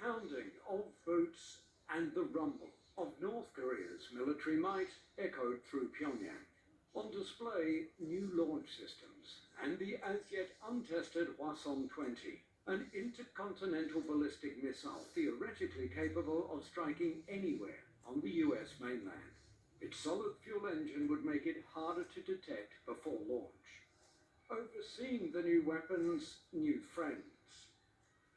pounding of boots and the rumble of North Korea's military might echoed through Pyongyang. On display, new launch systems and the as yet untested Hwasong-20, an intercontinental ballistic missile theoretically capable of striking anywhere on the US mainland. Its solid fuel engine would make it harder to detect before launch. Overseeing the new weapons, new friends.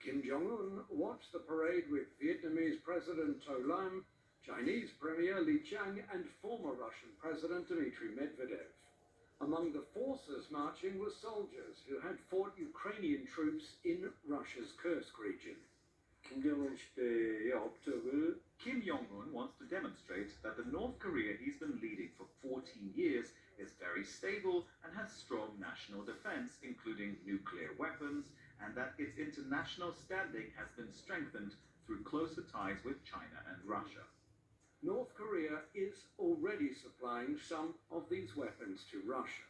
Kim Jong-un watched the parade with Vietnamese President To Lam, Chinese Premier Li Qiang, and former Russian President Dmitry Medvedev. Among the forces marching were soldiers who had fought Ukrainian troops in Russia's Kursk region. Kim Jong-un wants to demonstrate that the North Korea he's been leading for 14 years is very stable and has strong national defense, including nuclear weapons, and that its international standing has been strengthened through closer ties with China and Russia. North Korea is already supplying some of these weapons to Russia.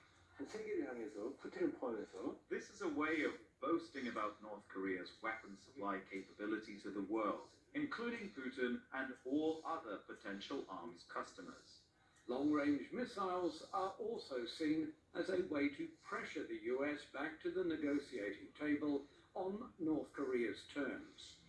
This is a way of boasting about North Korea's weapon supply capability to the world, including Putin and all other potential arms customers. Long-range missiles are also seen as a way to pressure the US back to the negotiating table on North Korea's terms.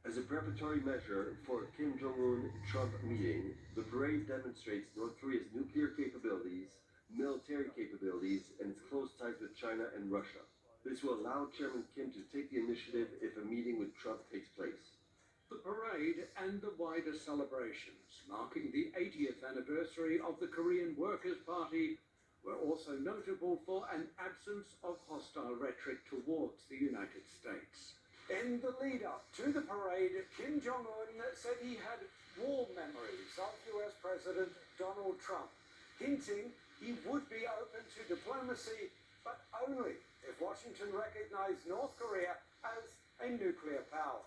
As a preparatory measure for Kim Jong-un-Trump meeting, the parade demonstrates North Korea's nuclear capabilities, military capabilities, and its close ties with China and Russia. This will allow Chairman Kim to take the initiative if a meeting with Trump takes place. The parade and the wider celebrations marking the 80th anniversary of the Korean Workers' Party were also notable for an absence of hostile rhetoric towards the United States. In the lead-up to the parade, Kim Jong-un said he had warm memories of US President Donald Trump, hinting he would be open to diplomacy, but only if Washington recognized North Korea as a nuclear power.